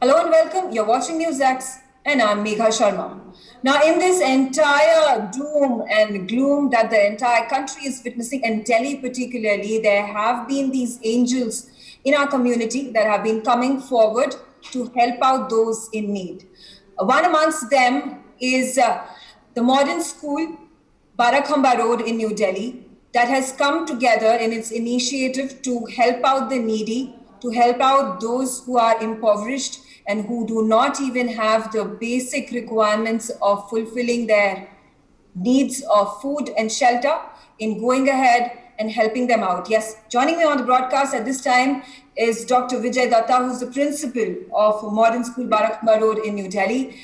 Hello and welcome. You're watching NewsX and I'm Megha Sharma. Now, in this entire doom and gloom that the entire country is witnessing, and Delhi particularly, there have been these angels in our community that have been coming forward to help out those in need. One amongst them is the modern school, Barakhamba Road in New Delhi, that has come together in its initiative to help out the needy, to help out those who are impoverished and who do not even have the basic requirements of fulfilling their needs of food and shelter, in going ahead and helping them out. Yes, joining me on the broadcast at this time is Dr. Vijay Datta, who's the principal of Modern School Barakhamba Road in New Delhi.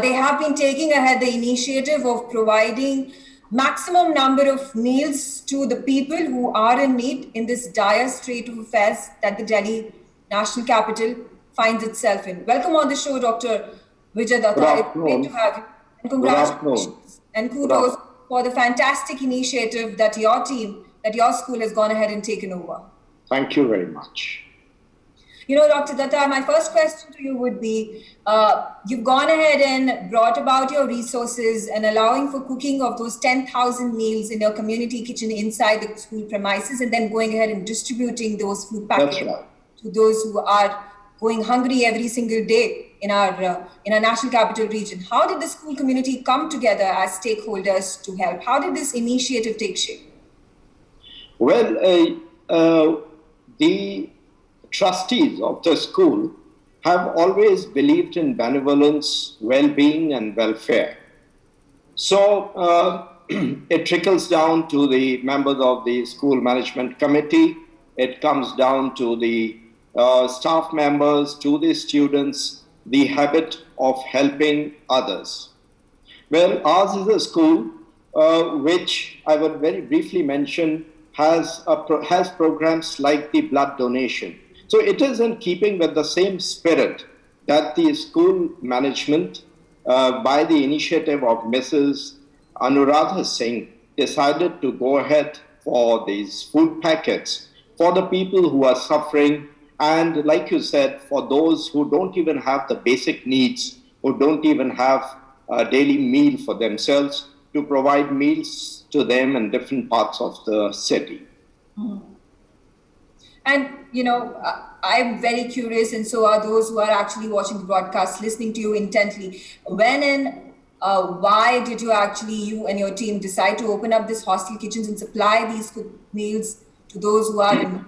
They have been taking ahead the initiative of providing maximum number of meals to the people who are in need in this dire state of affairs that the Delhi national capital finds itself in. Welcome on the show, Dr. Vijay Datta. It's great to have you. And congratulations and kudos for the fantastic initiative that your team, that your school has gone ahead and taken over. Thank you very much. You know, Dr. Datta, my first question to you would be, you've gone ahead and brought about your resources and allowing for cooking of those 10,000 meals in your community kitchen inside the school premises, and then going ahead and distributing those food packets to those who are going hungry every single day in our national capital region. How did the school community come together as stakeholders to help? How did this initiative take shape? Well, the trustees of the school have always believed in benevolence, well-being, and welfare. So it trickles down to the members of the school management committee. It comes down to the staff members, to the students, the habit of helping others. Well, ours is a school which I would very briefly mention has programs like the blood donation. So it is in keeping with the same spirit that the school management, by the initiative of Mrs. Anuradha Singh, decided to go ahead for these food packets for the people who are suffering, and like you said, for those who don't even have the basic needs, who don't even have a daily meal for themselves, to provide meals to them in different parts of the city. Mm-hmm. And, you know, I'm very curious, and so are those who are actually watching the broadcast, listening to you intently. When and why did you and your team decide to open up these hostel kitchens and supply these cooked meals to those who are in?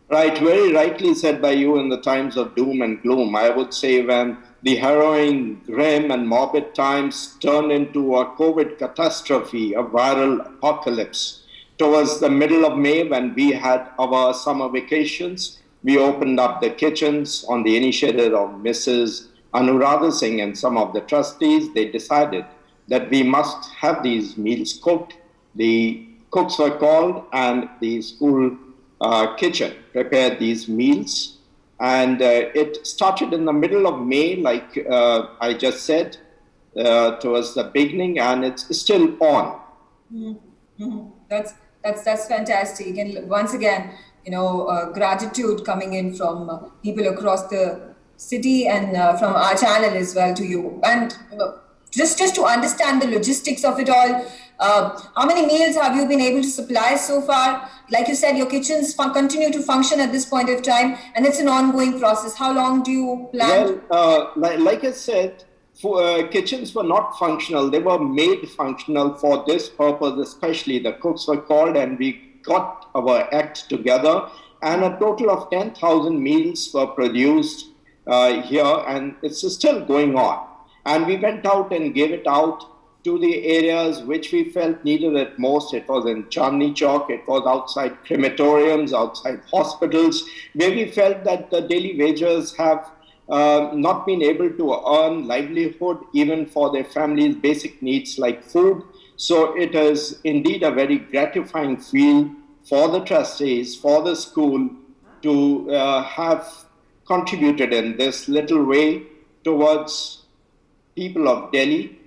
Right, very rightly said by you. In the times of doom and gloom, I would say when the harrowing, grim, and morbid times turned into a COVID catastrophe, a viral apocalypse. Towards the middle of May, when we had our summer vacations, we opened up the kitchens on the initiative of Mrs. Anuradha Singh and some of the trustees. They decided that we must have these meals cooked. The cooks were called, and the school kitchen prepared these meals. And it started in the middle of May, like I just said, towards the beginning, and it's still on. Mm-hmm. Mm-hmm. That's fantastic. And once again, you know, gratitude coming in from people across the city and from our channel as well to you. And just to understand the logistics of it all, how many meals have you been able to supply so far? Like you said, your kitchens continue to function at this point of time, and it's an ongoing process. How long do you plan? Well, like I said, kitchens were not functional. They were made functional for this purpose, especially. The cooks were called, and we got our act together, and a total of 10,000 meals were produced here, and it's still going on. And we went out and gave it out to the areas which we felt needed it most. It was in Chandni Chowk, it was outside crematoriums, outside hospitals, where we felt that the daily wagers have not been able to earn livelihood even for their families' basic needs like food. So it is indeed a very gratifying feel for the trustees, for the school, to have contributed in this little way towards people of Delhi.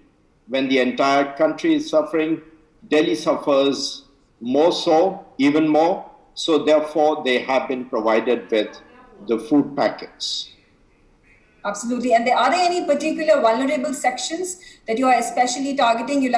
When the entire country is suffering, Delhi suffers more so, even more. So therefore, they have been provided with the food packets. Absolutely. And are there any particular vulnerable sections that you are especially targeting? You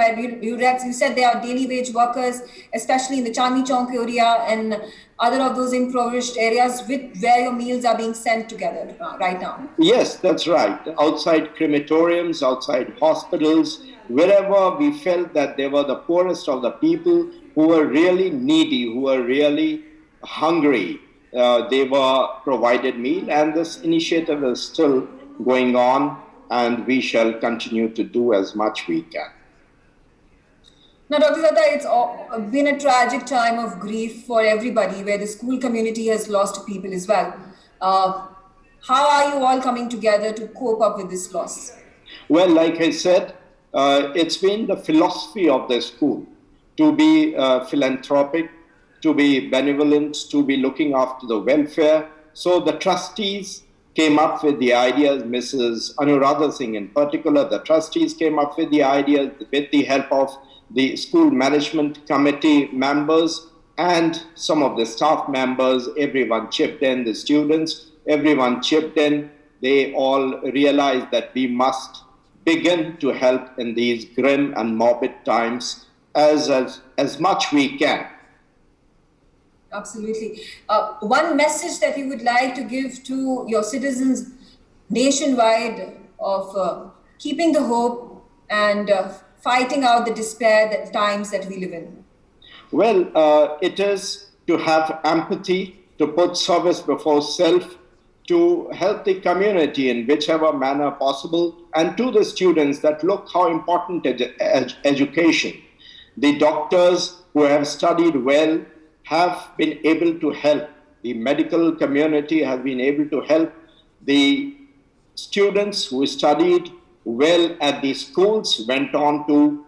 said there are daily wage workers, especially in the Chandni Chowk area and other of those impoverished areas where your meals are being sent together right now. Yes, that's right. Outside crematoriums, outside hospitals, wherever we felt that they were the poorest of the people who were really needy, who were really hungry, they were provided meal. And this initiative is still going on, and we shall continue to do as much we can. Now, Dr. Datta, it's been a tragic time of grief for everybody, where the school community has lost people as well. How are you all coming together to cope up with this loss? Well, like I said, it's been the philosophy of the school to be philanthropic, to be benevolent, to be looking after the welfare. So the trustees came up with the ideas, Mrs. Anuradha Singh in particular, the trustees came up with the ideas with the help of the school management committee members and some of the staff members. Everyone chipped in, the students, everyone chipped in. They all realized that we must begin to help in these grim and morbid times as much we can. Absolutely. One message that you would like to give to your citizens nationwide of keeping the hope and fighting out the despair times that we live in? Well, it is to have empathy, to put service before self, to help the community in whichever manner possible, and to the students that look how important education. The doctors who have studied well have been able to help. The medical community has been able to help. The students who studied well at the schools went on to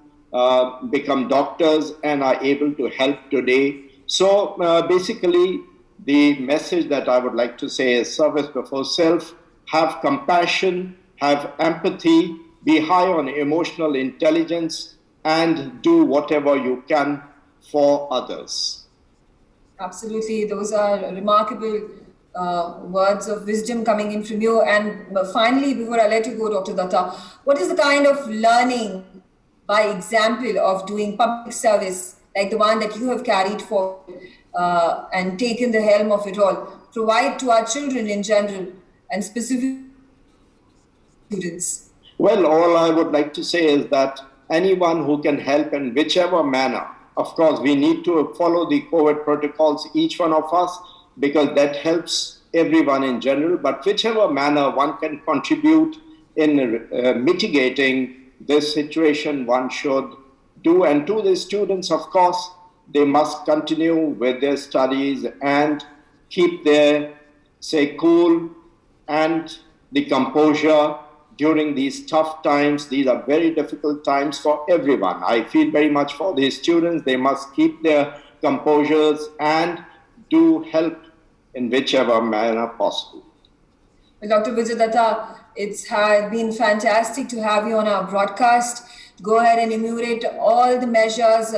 become doctors and are able to help today. So basically, the message that I would like to say is service before self, have compassion, have empathy, be high on emotional intelligence, and do whatever you can for others. Absolutely. Those are remarkable words of wisdom coming in from you. And finally, before I let you go, Dr. Datta, what is the kind of learning by example of doing public service, like the one that you have carried forward and taken the helm of it all, provide to our children in general and specific students? Well, all I would like to say is that anyone who can help in whichever manner, of course, we need to follow the COVID protocols, each one of us, because that helps everyone in general. But whichever manner one can contribute in mitigating this situation, one should do. And to the students, of course, they must continue with their studies and keep their, cool and the composure during these tough times. These are very difficult times for everyone. I feel very much for these students. They must keep their composures and do help in whichever manner possible. Well, Dr. Vijay Datta, it's been fantastic to have you on our broadcast. Go ahead and enumerate all the measures,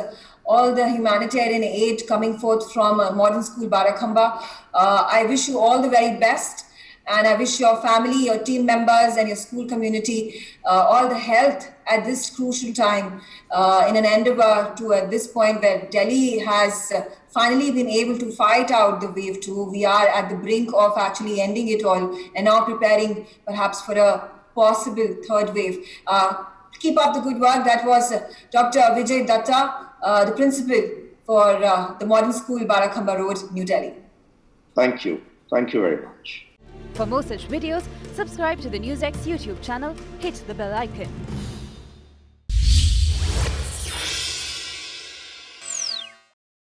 all the humanitarian aid coming forth from Modern School Barakhamba. I wish you all the very best. And I wish your family, your team members, and your school community all the health at this crucial time in an endeavor to, at this point where Delhi has finally been able to fight out the wave 2. We are at the brink of actually ending it all and now preparing perhaps for a possible third wave. Keep up the good work. That was Dr. Vijay Datta, the principal for the Modern School, Barakhamba Road, New Delhi. Thank you. Thank you very much. For more such videos, subscribe to the NewsX YouTube channel, hit the bell icon.